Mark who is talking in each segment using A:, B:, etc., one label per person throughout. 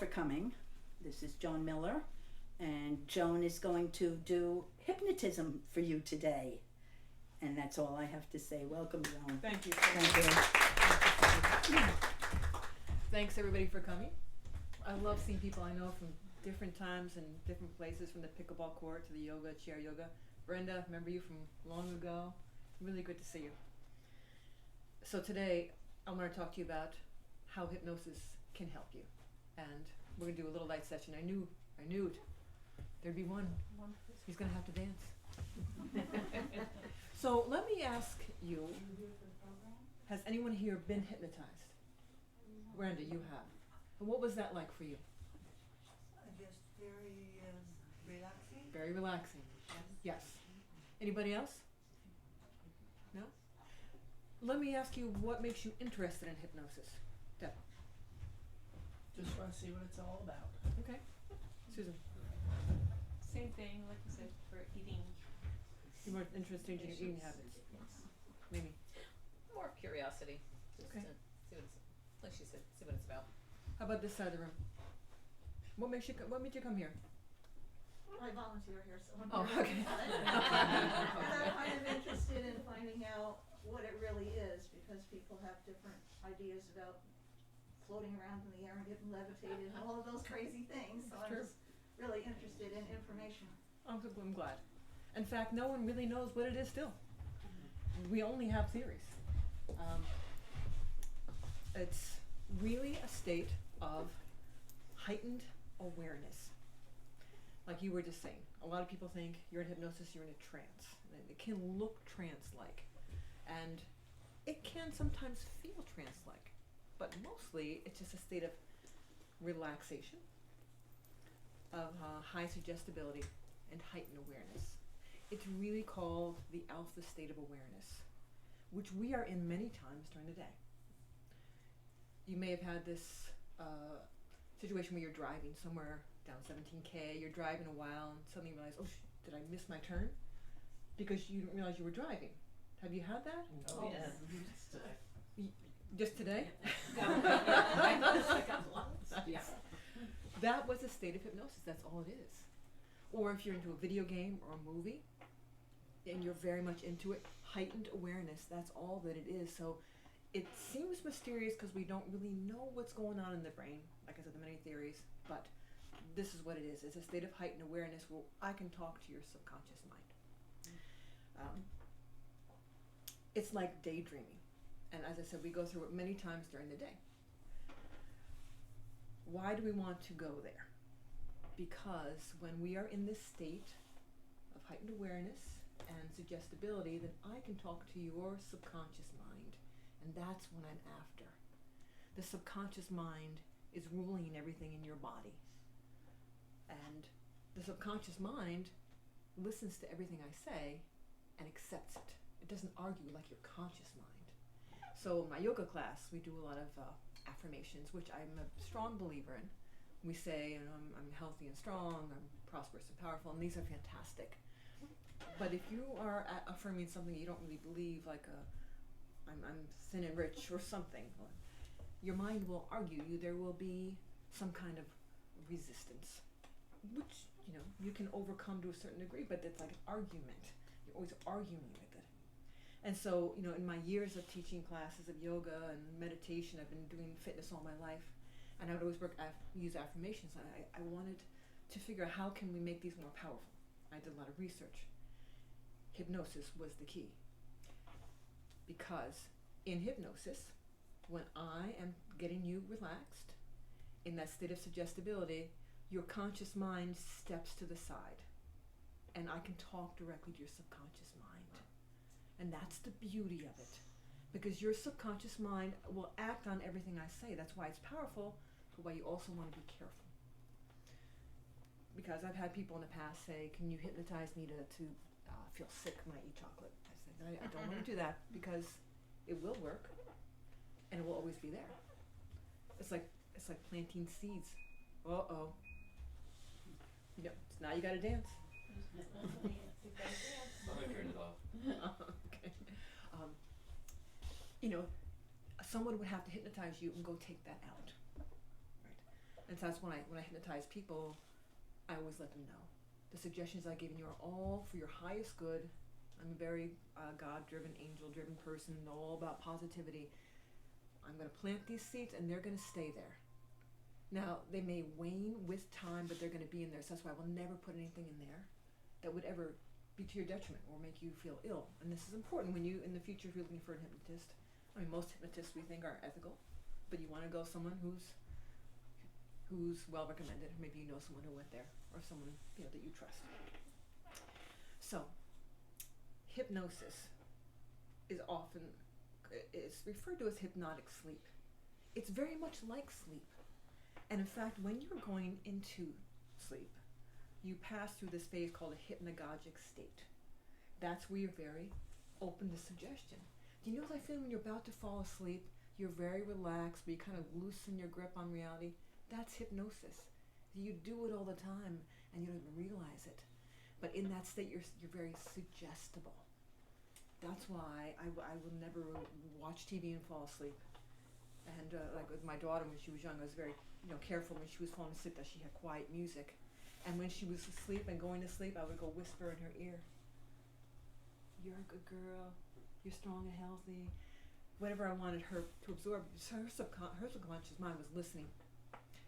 A: coming. This is Joan Miller, and Joan is going to do hypnotism for you today. And that's all I have to say. Welcome, Joan.
B: Thank you.
A: Thank you.
B: Thanks everybody for coming. I love seeing people I know from different times and different places, from the pickleball court to the yoga, chair yoga. Brenda, remember you from long ago. Really good to see you. So today I want to talk to you about how hypnosis can help you. And we're going to do a little light session. I knew it. There'd be one. He's going to have to dance. So let me ask you, has anyone here been hypnotized? Brenda, you have. And what was that like for you?
C: I guess very relaxing.
B: Very relaxing. Yes. Anybody else? No? Let me ask you, what makes you interested in hypnosis? Deb.
D: Just want to see what it's all about.
B: Okay. Susan.
E: Same thing, like you said, for eating.
B: You're more interested in your eating habits.
E: Yes.
B: Maybe.
E: More curiosity. Just
B: Okay.
E: to see what it's, like she said, see what it's about.
B: How about this side of the room? What made you come here?
C: I volunteer here, so I'm
B: Oh,
C: very
B: okay.
C: and I'm kind of interested in finding out what it really is, because people have different ideas about floating around in the air and getting levitated and all of those crazy things. So
B: That's
C: I'm
B: true.
C: just really interested in information.
B: I'm glad. In fact, no one really knows what it is still. We only have theories. It's really a state of heightened awareness. Like you were just saying, a lot of people think you're in hypnosis, you're in a trance. And it can look trance-like. And it can sometimes feel trance-like. But mostly, it's just a state of relaxation, of high suggestibility, and heightened awareness. It's really called the alpha state of awareness, which we are in many times during the day. You may have had this situation where you're driving somewhere down 17K, you're driving a while, and suddenly you realize, oh, did I miss my turn? Because you didn't realize you were driving. Have you had that?
D: Oh, yeah.
B: Just today?
E: I noticed a couple of
B: Yeah. That was a state of hypnosis. That's all it is. Or if you're into a video game or a movie, and you're very much into it, heightened awareness, that's all that it is. So it seems mysterious because we don't really know what's going on in the brain. Like I said, there are many theories, but this is what it is. It's a state of heightened awareness where I can talk to your subconscious mind. It's like daydreaming. And as I said, we go through it many times during the day. Why do we want to go there? Because when we are in this state of heightened awareness and suggestibility, then I can talk to your subconscious mind, and that's what I'm after. The subconscious mind is ruling everything in your body. And the subconscious mind listens to everything I say and accepts it. It doesn't argue like your conscious mind. So in my yoga class, we do a lot of affirmations, which I'm a strong believer in. We say, I'm healthy and strong, I'm prosperous and powerful, and these are fantastic. But if you are affirming something you don't really believe, like I'm thin and rich or something, your mind will argue you. There will be some kind of resistance, which you can overcome to a certain degree, but it's like an argument. You're always arguing with it. And so, in my years of teaching classes of yoga and meditation, I've been doing fitness all my life, and I would always use affirmations. I wanted to figure out how can we make these more powerful. I did a lot of research. Hypnosis was the key. Because in hypnosis, when I am getting you relaxed, in that state of suggestibility, your conscious mind steps to the side, and I can talk directly to your subconscious mind. And that's the beauty of it, because your subconscious mind will act on everything I say. That's why it's powerful, but why you also want to be careful. Because I've had people in the past say, can you hypnotize me to feel sick when I eat chocolate? I said, I don't want to do that, because it will work, and it will always be there. It's like planting seeds. Uh-oh. Yep, so now you gotta dance.
F: Somebody turned it off.
B: Okay. Someone would have to hypnotize you and go take that out. Right. And so that's when I hypnotize people, I always let them know. The suggestions I've given you are all for your highest good. I'm a very God-driven, angel-driven person, all about positivity. I'm going to plant these seeds and they're going to stay there. Now, they may wane with time, but they're going to be in there. So that's why I will never put anything in there that would ever be to your detriment or make you feel ill. And this is important when you, in the future, if you're looking for a hypnotist. I mean, most hypnotists we think are ethical, but you want to go someone who's well recommended. Maybe you know someone who went there, or someone that you trust. So, hypnosis is referred to as hypnotic sleep. It's very much like sleep. And in fact, when you're going into sleep, you pass through this phase called a hypnagogic state. That's where you're very open to suggestion. Do you know what I feel when you're about to fall asleep? You're very relaxed, but you kind of loosen your grip on reality. That's hypnosis. You do it all the time, and you don't even realize it. But in that state, you're very suggestible. That's why I will never watch TV and fall asleep. And like with my daughter when she was young, I was very careful when she was falling asleep that she had quiet music. And when she was asleep and going to sleep, I would go whisper in her ear, "You're a good girl. You're strong and healthy." Whatever I wanted her to absorb. So her subconscious mind was listening.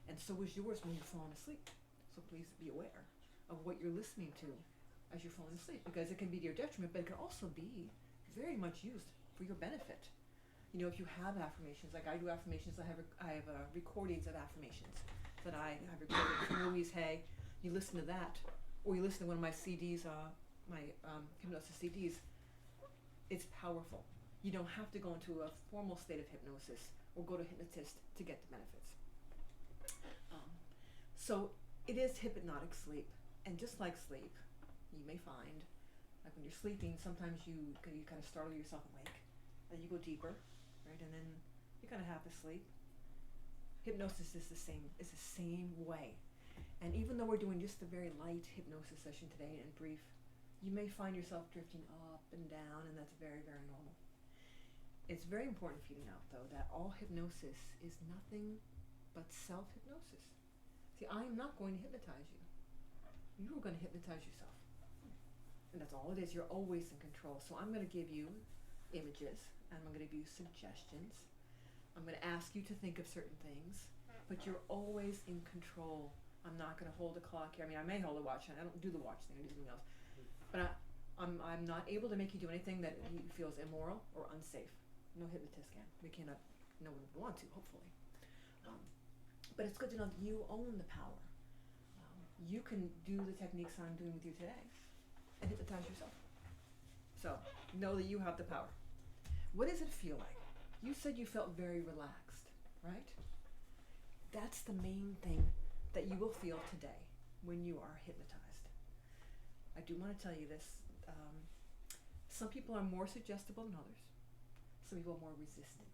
B: And so was yours when you're falling asleep. So please be aware of what you're listening to as you're falling asleep, because it can be to your detriment, but it can also be very much used for your benefit. If you have affirmations, like I do affirmations, I have recordings of affirmations that I have recorded from Louise Hay. You listen to that, or you listen to one of my CDs, my hypnosis CDs. It's powerful. You don't have to go into a formal state of hypnosis or go to a hypnotist to get the benefits. So it is hypnotic sleep, and just like sleep, you may find, like when you're sleeping, sometimes you kind of startle yourself awake, and you go deeper, right? And then you're kind of half asleep. Hypnosis is the same way. And even though we're doing just a very light hypnosis session today and brief, you may find yourself drifting up and down, and that's very, very normal. It's very important for you to know, though, that all hypnosis is nothing but self-hypnosis. See, I am not going to hypnotize you. You are going to hypnotize yourself. And that's all it is. You're always in control. So I'm going to give you images, and I'm going to give you suggestions. I'm going to ask you to think of certain things, but you're always in control. I'm not going to hold a clock here. I mean, I may hold a watch, and I don't do the watch thing, I do something else. But I'm not able to make you do anything that he feels immoral or unsafe. No hypnotist can. We cannot, no one would want to, hopefully. But it's good to know that you own the power. You can do the techniques I'm doing with you today and hypnotize yourself. So know that you have the power. What does it feel like? You said you felt very relaxed, right? That's the main thing that you will feel today when you are hypnotized. I do want to tell you this. Some people are more suggestible than others. Some people are more resistant.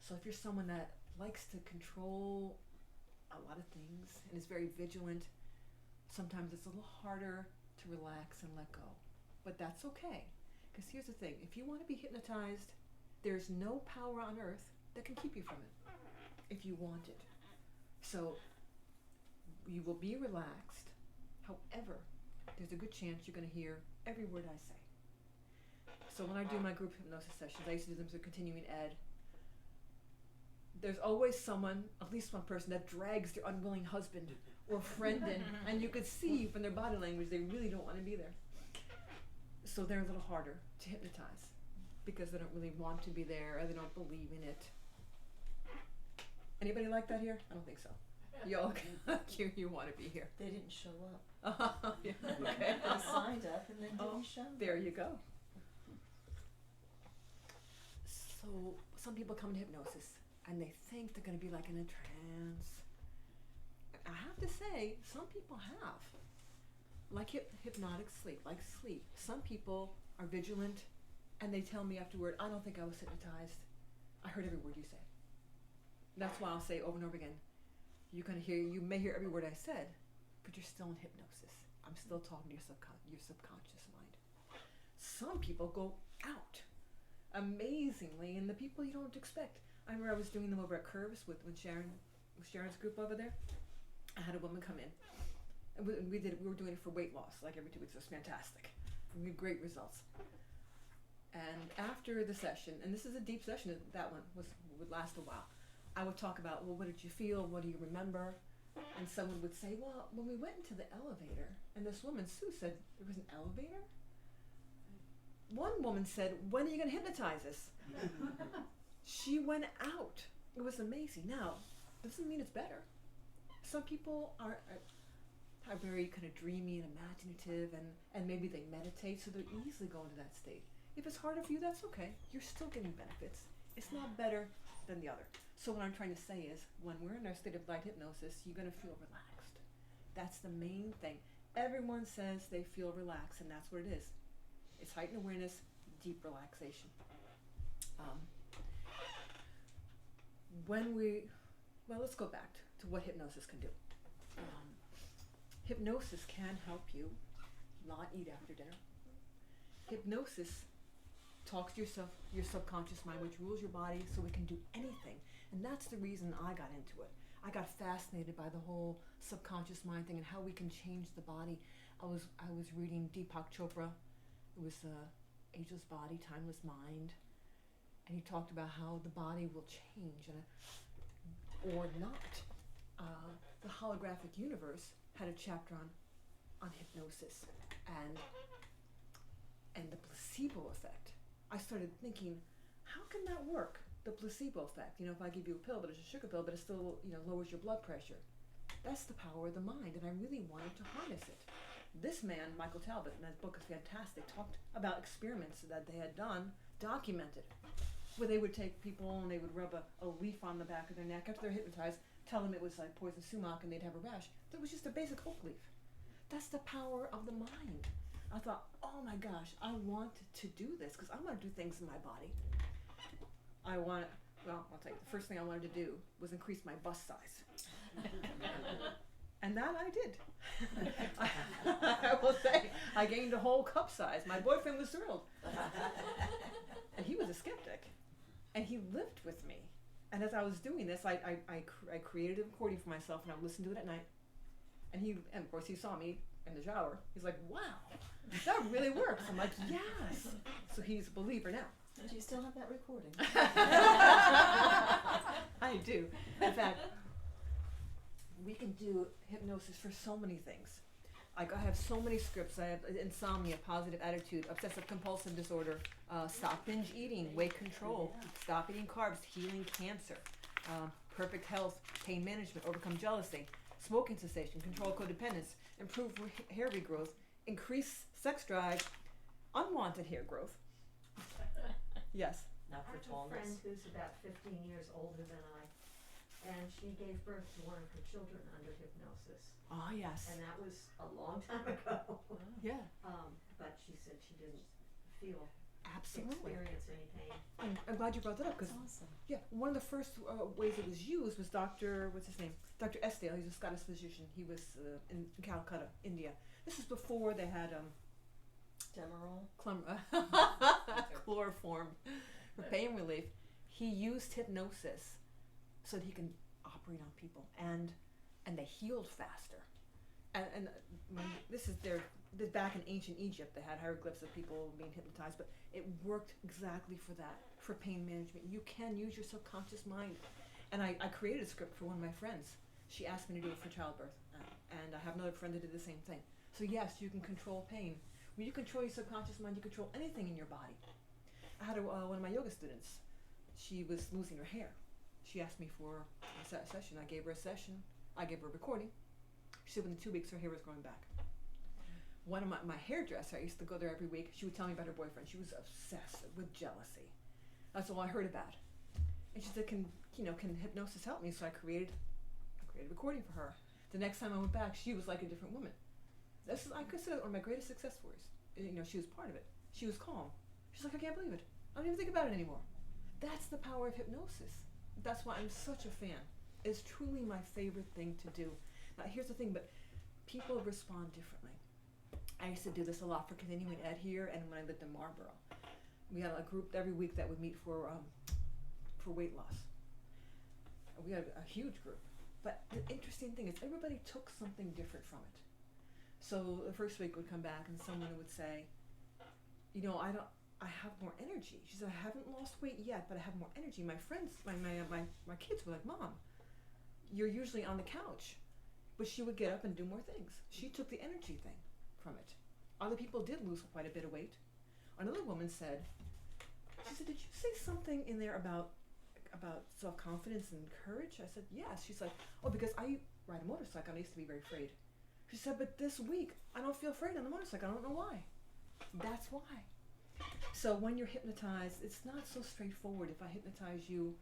B: So if you're someone that likes to control a lot of things and is very vigilant, sometimes it's a little harder to relax and let go. But that's okay. Because here's the thing. If you want to be hypnotized, there's no power on earth that can keep you from it if you want it. So you will be relaxed. However, there's a good chance you're going to hear every word I say. So when I do my group hypnosis sessions, I used to do them through continuing ed. There's always someone, at least one person, that drags their unwilling husband or friend in, and you could see from their body language they really don't want to be there. So they're a little harder to hypnotize because they don't really want to be there or they don't believe in it. Anybody like that here? I don't think so. You all you want to be here.
C: They didn't show up.
B: Yeah, okay.
C: They signed up and then didn't show.
B: There you go. So some people come to hypnosis and they think they're going to be like in a trance. I have to say, some people have. Like hypnotic sleep, like sleep. Some people are vigilant and they tell me afterward, I don't think I was hypnotized. I heard every word you said. That's why I'll say over and over again, you may hear every word I said, but you're still in hypnosis. I'm still talking to your subconscious mind. Some people go out amazingly, and the people you don't expect. I remember I was doing them over at Curves with Sharon's group over there. I had a woman come in, and we were doing it for weight loss, like every 2 weeks. It was fantastic. We had great results. And after the session, and this is a deep session, that one would last a while, I would talk about, well, what did you feel? What do you remember? And someone would say, well, when we went into the elevator, and this woman, Sue, said, there was an elevator? One woman said, when are you going to hypnotize us? She went out. It was amazing. Now, doesn't mean it's better. Some people are very kind of dreamy and imaginative, and maybe they meditate, so they're easily going to that state. If it's harder for you, that's okay. You're still getting benefits. It's not better than the other. So what I'm trying to say is, when we're in our state of light hypnosis, you're going to feel relaxed. That's the main thing. Everyone says they feel relaxed, and that's what it is. It's heightened awareness, deep relaxation. Let's go back to what hypnosis can do. Hypnosis can help you not eat after dinner. Hypnosis talks to your subconscious mind, which rules your body, so it can do anything. And that's the reason I got into it. I got fascinated by the whole subconscious mind thing and how we can change the body. I was reading Deepak Chopra. It was Ageless Body, Timeless Mind. And he talked about how the body will change or not. The Holographic Universe had a chapter on hypnosis and the placebo effect. I started thinking, how can that work? The placebo effect. If I give you a pill, but it's a sugar pill, but it still, lowers your blood pressure. That's the power of the mind, and I really wanted to harness it. This man, Michael Talbot, and that book is fantastic, talked about experiments that they had done, documented, where they would take people and they would rub a leaf on the back of their neck after they're hypnotized, tell them it was like poison sumac and they'd have a rash. That was just a basic oak leaf. That's the power of the mind. I thought, oh my gosh, I want to do this because I want to do things in my body. I'll tell you, the first thing I wanted to do was increase my bust size. And that I did. I will say, I gained a whole cup size. My boyfriend was thrilled. And he was a skeptic. And he lived with me. And as I was doing this, I created a recording for myself, and I listened to it at night. And of course, he saw me in the shower. He's like, wow, that really works. I'm like, yes. So he's a believer now.
G: Do you still have that recording?
B: I do. In fact, we can do hypnosis for so many things. I have so many scripts. I have insomnia, positive attitude, obsessive compulsive disorder, stop binge eating, weight control, stop eating carbs, healing cancer, perfect health, pain management, overcome jealousy, smoking cessation, control codependence, improve hair regrowth, increase sex drive, unwanted hair growth. Yes.
G: Not for
C: I have a
G: tallness.
C: friend who's about 15 years older than I, and she gave birth to one of her children under hypnosis.
B: Oh, yes.
C: And that was a long time ago.
B: Yeah.
C: But she said she didn't feel,
B: Absolutely.
C: experience any pain.
B: I'm glad you brought that up because
G: That's awesome.
B: yeah, one of the first ways it was used was Dr. What's his name? Dr. Esdale. He's a Scottish physician. He was in Calcutta, India. This was before they had
G: Demerol.
B: chloroform for pain relief. He used hypnosis so that he can operate on people, and they healed faster. And this is back in ancient Egypt. They had hieroglyphs of people being hypnotized, but it worked exactly for that, for pain management. You can use your subconscious mind. And I created a script for one of my friends. She asked me to do it for childbirth, and I have another friend that did the same thing. So yes, you can control pain. When you control your subconscious mind, you control anything in your body. I had one of my yoga students. She was losing her hair. She asked me for a session. I gave her a session. I gave her a recording. She said within 2 weeks her hair was growing back. One of my hairdresser, I used to go there every week. She would tell me about her boyfriend. She was obsessed with jealousy. That's all I heard about. And she said, can hypnosis help me? So I created a recording for her. The next time I went back, she was like a different woman. I consider it one of my greatest success stories. She was part of it. She was calm. She's like, I can't believe it. I don't even think about it anymore. That's the power of hypnosis. That's why I'm such a fan. It's truly my favorite thing to do. Now, here's the thing, but people respond differently. I used to do this a lot for continuing ed here, and when I lived in Marlboro, we had a group every week that would meet for weight loss. We had a huge group, But the interesting thing is everybody took something different from it. So the first week would come back and someone would say, I have more energy. She said, I haven't lost weight yet, but I have more energy. My friends, my kids were like, Mom, you're usually on the couch. But she would get up and do more things. She took the energy thing from it. Other people did lose quite a bit of weight. Another woman said, she said, did you say something in there about self-confidence and courage? I said, yes. She's like, oh, because I ride a motorcycle and I used to be very afraid. She said, but this week I don't feel afraid on the motorcycle. I don't know why. That's why. So when you're hypnotized, it's not so straightforward. If I hypnotize you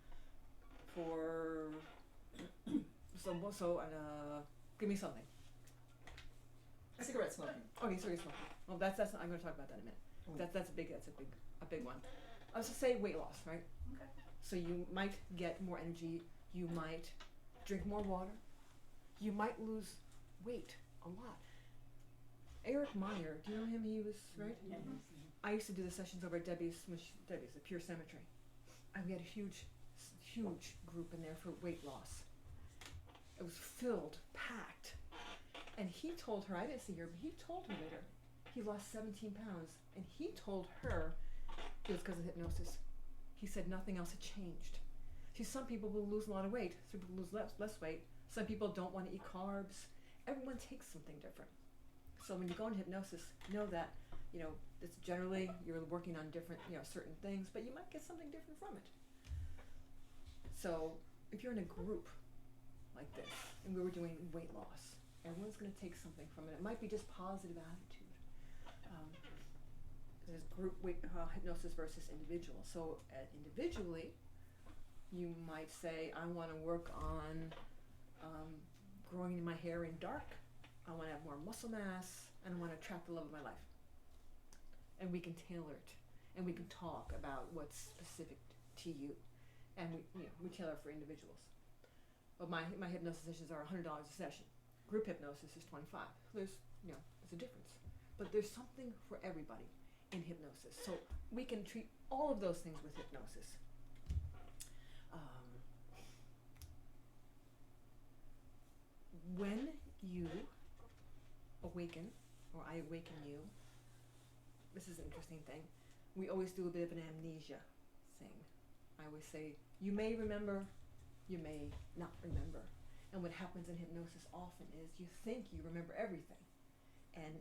B: for give me something.
G: Cigarette smoking.
B: Okay, cigarette smoking. Well, that's not, I'm going to talk about that in a minute. That's a big one. I was to say weight loss, right?
C: Okay.
B: So you might get more energy. You might drink more water. You might lose weight a lot. Eric Meyer, do you know him? He was right.
A: Yeah.
B: I used to do the sessions over at Debbie's, the Pure Cemetery. And we had a huge group in there for weight loss. It was filled, packed. And he told her, I didn't see her, but he told her later, he lost 17 pounds. And he told her it was because of hypnosis. He said nothing else had changed. See, some people will lose a lot of weight. Some people lose less weight. Some people don't want to eat carbs. Everyone takes something different. So when you go into hypnosis, know that, it's generally you're working on different, certain things, but you might get something different from it. So if you're in a group like this, and we were doing weight loss, everyone's going to take something from it. It might be just positive attitude. There's group hypnosis versus individual. So individually, you might say, I want to work on growing my hair in dark. I want to have more muscle mass, and I want to attract the love of my life. And we can tailor it, and we can talk about what's specific to you, and we tailor for individuals. But my hypnosis sessions are $100 a session. Group hypnosis is $25. There's a difference, but there's something for everybody in hypnosis. So we can treat all of those things with hypnosis. When you awaken, or I awaken you, this is an interesting thing. We always do a bit of an amnesia thing. I always say, you may remember, you may not remember. And what happens in hypnosis often is you think you remember everything. And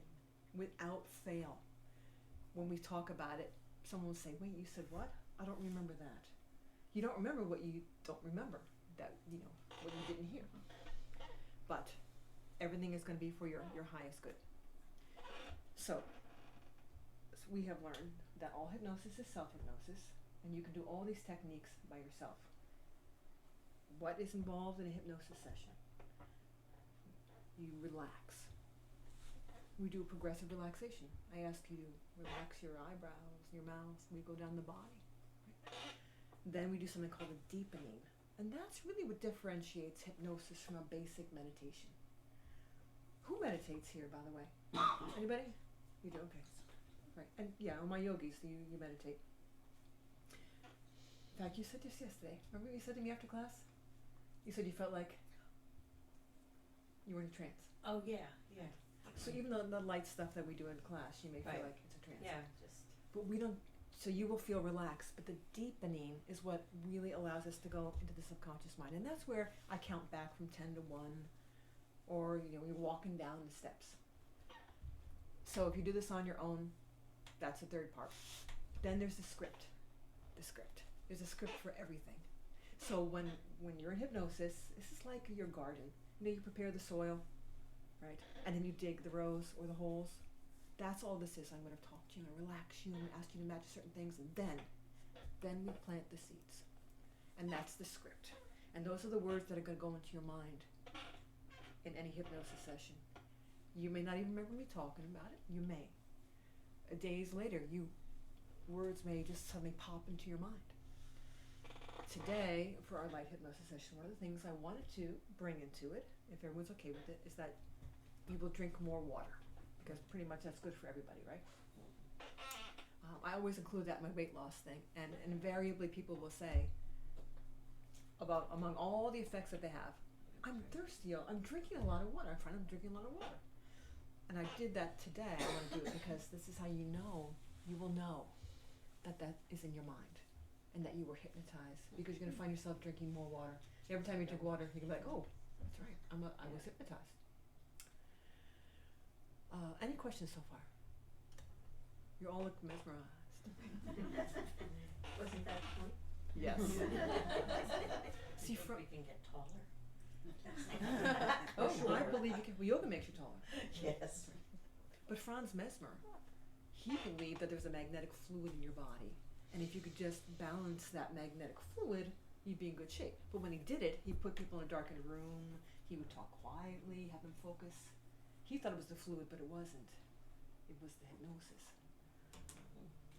B: without fail, when we talk about it, someone will say, wait, you said what? I don't remember that. You don't remember what you don't remember, that, what you didn't hear. But everything is going to be for your highest good. So we have learned that all hypnosis is self-hypnosis, and you can do all these techniques by yourself. What is involved in a hypnosis session? You relax. We do progressive relaxation. I ask you to relax your eyebrows, your mouth. We go down the body. Right? Then we do something called a deepening. And that's really what differentiates hypnosis from a basic meditation. Who meditates here, by the way? Anybody? You do? Okay. Right. And on my yogis, you meditate. In fact, you said this yesterday. Remember what you said to me after class? You said you felt like you were in a trance.
H: Oh, yeah.
B: So even the light stuff that we do in class, you may feel
H: Right.
B: like it's a trance.
H: Yeah, just.
B: But we don't, so you will feel relaxed, but the deepening is what really allows us to go into the subconscious mind. And that's where I count back from 10 to 1, or, you're walking down the steps. So if you do this on your own, that's the third part. Then there's the script. There's a script for everything. So when you're in hypnosis, this is like your garden. You prepare the soil, right? And then you dig the rows or the holes. That's all this is. I'm going to talk to you and relax you and ask you to imagine certain things, and then we plant the seeds. And that's the script. And those are the words that are going to go into your mind in any hypnosis session. You may not even remember me talking about it. You may. Days later, words may just suddenly pop into your mind. Today, for our light hypnosis session, one of the things I wanted to bring into it, if everyone's okay with it, is that you will drink more water, because pretty much that's good for everybody, right? I always include that in my weight loss thing, and invariably people will say, among all the effects that they have, I'm thirsty. I'm drinking a lot of water. I find I'm drinking a lot of water. And I did that today. I want to do it because this is how you will know that that is in your mind and that you were hypnotized, because you're going to find yourself drinking more water. Every time you drink water, you can be like, oh, that's right, I was hypnotized. Any questions so far? You all look mesmerized.
C: Wasn't that the point?
B: Yes. See,
H: Think we can get taller?
B: oh, I believe you can. Well, yoga makes you taller.
H: Yes.
B: But Franz Mesmer, he believed that there's a magnetic fluid in your body, and if you could just balance that magnetic fluid, you'd be in good shape. But when he did it, he put people in a darkened room. He would talk quietly, have them focus. He thought it was the fluid, but it wasn't. It was the hypnosis.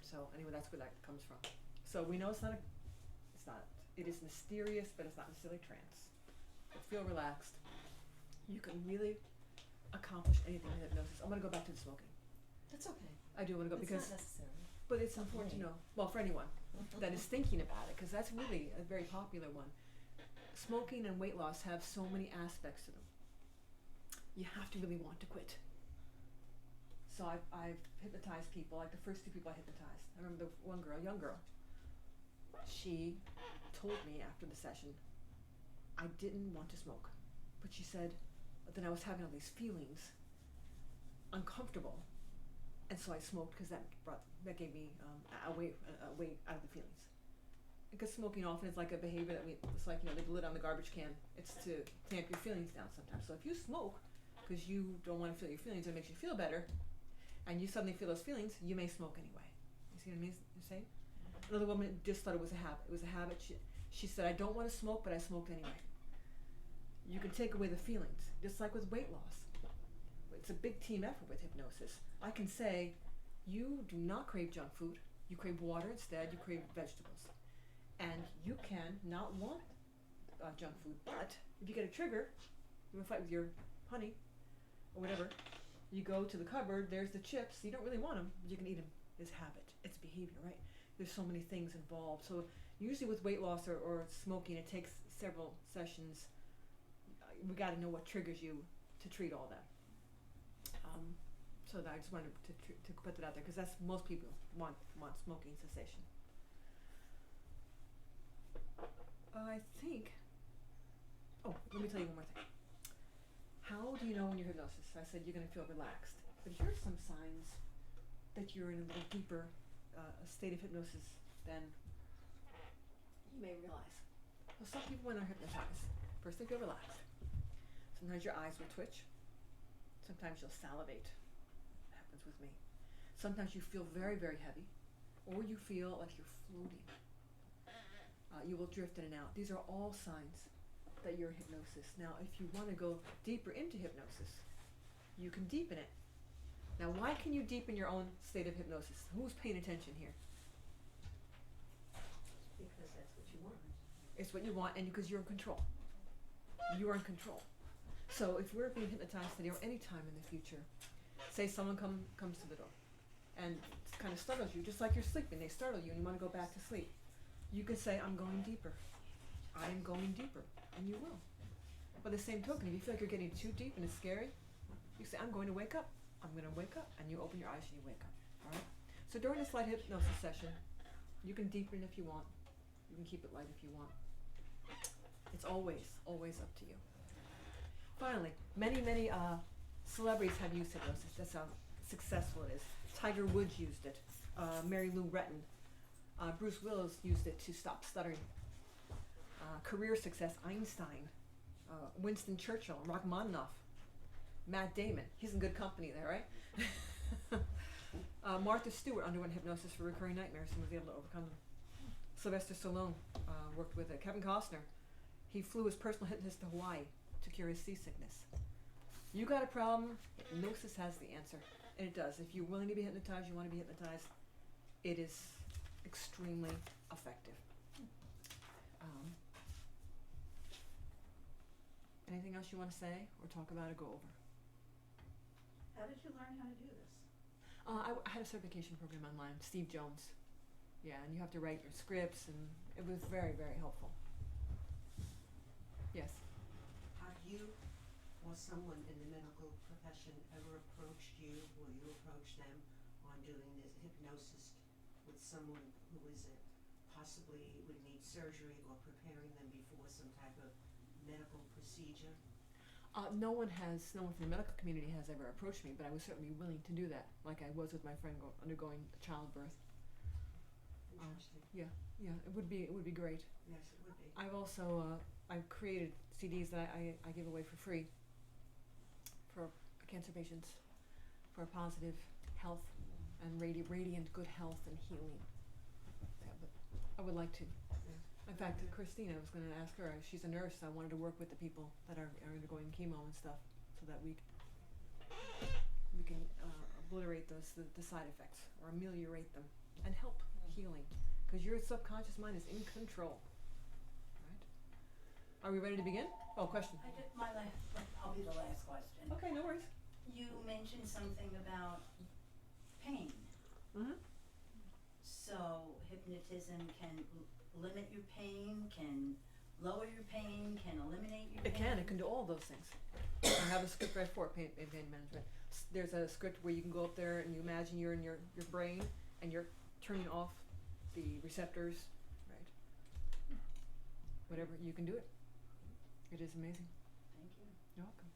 B: So anyway, that's where that comes from. So we know it is mysterious, but it's not necessarily trance. But feel relaxed. You can really accomplish anything with hypnosis. I'm going to go back to the smoking.
H: That's okay.
B: I do want to go
H: It's
B: because,
H: not necessary.
B: but it's important to know. Well, for anyone that is thinking about it, because that's really a very popular one. Smoking and weight loss have so many aspects to them. You have to really want to quit. So I've hypnotized people, like the first 2 people I hypnotized. I remember the one girl, young girl. She told me after the session, I didn't want to smoke. But she said, but then I was having all these feelings, uncomfortable. And so I smoked because that gave me a way out of the feelings. Because smoking often is like a behavior it's like, they put it on the garbage can. It's to tamp your feelings down sometimes. So if you smoke because you don't want to feel your feelings, it makes you feel better, and you suddenly feel those feelings, you may smoke anyway. You see what I mean? You're saying? Another woman just thought it was a habit. It was a habit. She said, I don't want to smoke, but I smoked anyway. You can take away the feelings, just like with weight loss. It's a big team effort with hypnosis. I can say, you do not crave junk food. You crave water instead. You crave vegetables. And you can not want junk food, but if you get a trigger, you want to fight with your honey or whatever, you go to the cupboard, there's the chips, you don't really want them, but you can eat them. It's habit. It's behavior, right? There's so many things involved. So usually with weight loss or smoking, it takes several sessions. We got to know what triggers you to treat all that. So I just wanted to put that out there, because that's most people want smoking cessation. I think. Oh, let me tell you one more thing. How do you know when you're hypnosis? I said you're going to feel relaxed, but here's some signs that you're in a little deeper state of hypnosis than you may realize. Well, some people, when they're hypnotized, first they feel relaxed. Sometimes your eyes will twitch. Sometimes you'll salivate. That happens with me. Sometimes you feel very, very heavy, or you feel like you're floating. You will drift in and out. These are all signs that you're in hypnosis. Now, if you want to go deeper into hypnosis, you can deepen it. Now, why can you deepen your own state of hypnosis? Who's paying attention here?
H: Because that's what you want.
B: It's what you want, and because you're in control. You are in control. So if we're being hypnotized today or any time in the future, say someone comes to the door and kind of startles you, just like you're sleeping, they startle you and you want to go back to sleep. You can say, I'm going deeper. I am going deeper. And you will. By the same token, if you feel like you're getting too deep and it's scary, you say, I'm going to wake up. I'm going to wake up. And you open your eyes and you wake up. All right? So during this light hypnosis session, you can deepen it if you want. You can keep it light if you want. It's always, always up to you. Finally, many celebrities have used hypnosis. That's how successful it is. Tiger Woods used it. Mary Lou Retton. Bruce Willis used it to stop stuttering. Career success, Einstein. Winston Churchill, Rachmaninoff. Matt Damon. He's in good company there, right? Martha Stewart underwent hypnosis for recurring nightmares and was able to overcome them. Sylvester Stallone worked with Kevin Costner. He flew his personal hypnotist to Hawaii to cure his seasickness. You got a problem, hypnosis has the answer. And it does. If you're willing to be hypnotized, you want to be hypnotized, it is extremely effective. Anything else you want to say or talk about or go over?
C: How did you learn how to do this?
B: I had a certification program online, Steve Jones. Yeah, and you have to write your scripts, and it was very, very helpful. Yes?
C: How did
I: you or someone in the medical profession ever approached you or you approached them on doing this hypnosis with someone who is possibly would need surgery or preparing them before some type of medical procedure?
B: No one from the medical community has ever approached me, but I was certainly willing to do that, like I was with my friend undergoing childbirth.
I: Interesting.
B: Yeah, it would be great.
I: Yes, it would be.
B: I've also I've created CDs that I give away for free for cancer patients for positive health and radiant good health and healing. Yeah, but I would like to. In fact, Christina, I was going to ask her. She's a nurse. I wanted to work with the people that are undergoing chemo and stuff, so that we can obliterate the side effects or ameliorate them and help healing, because your subconscious mind is in control. Right? Are we ready to begin? Oh, question.
A: I did I'll be the last question.
B: Okay, no worries.
A: You mentioned something about pain.
B: Mm-hmm.
A: So hypnotism can limit your pain, can lower your pain, can eliminate your pain.
B: It can do all those things. I have a script right for pain management. There's a script where you can go up there and you imagine you're in your brain and you're turning off the receptors, right? Whatever, you can do it. It is amazing.
A: Thank you.
B: You're welcome.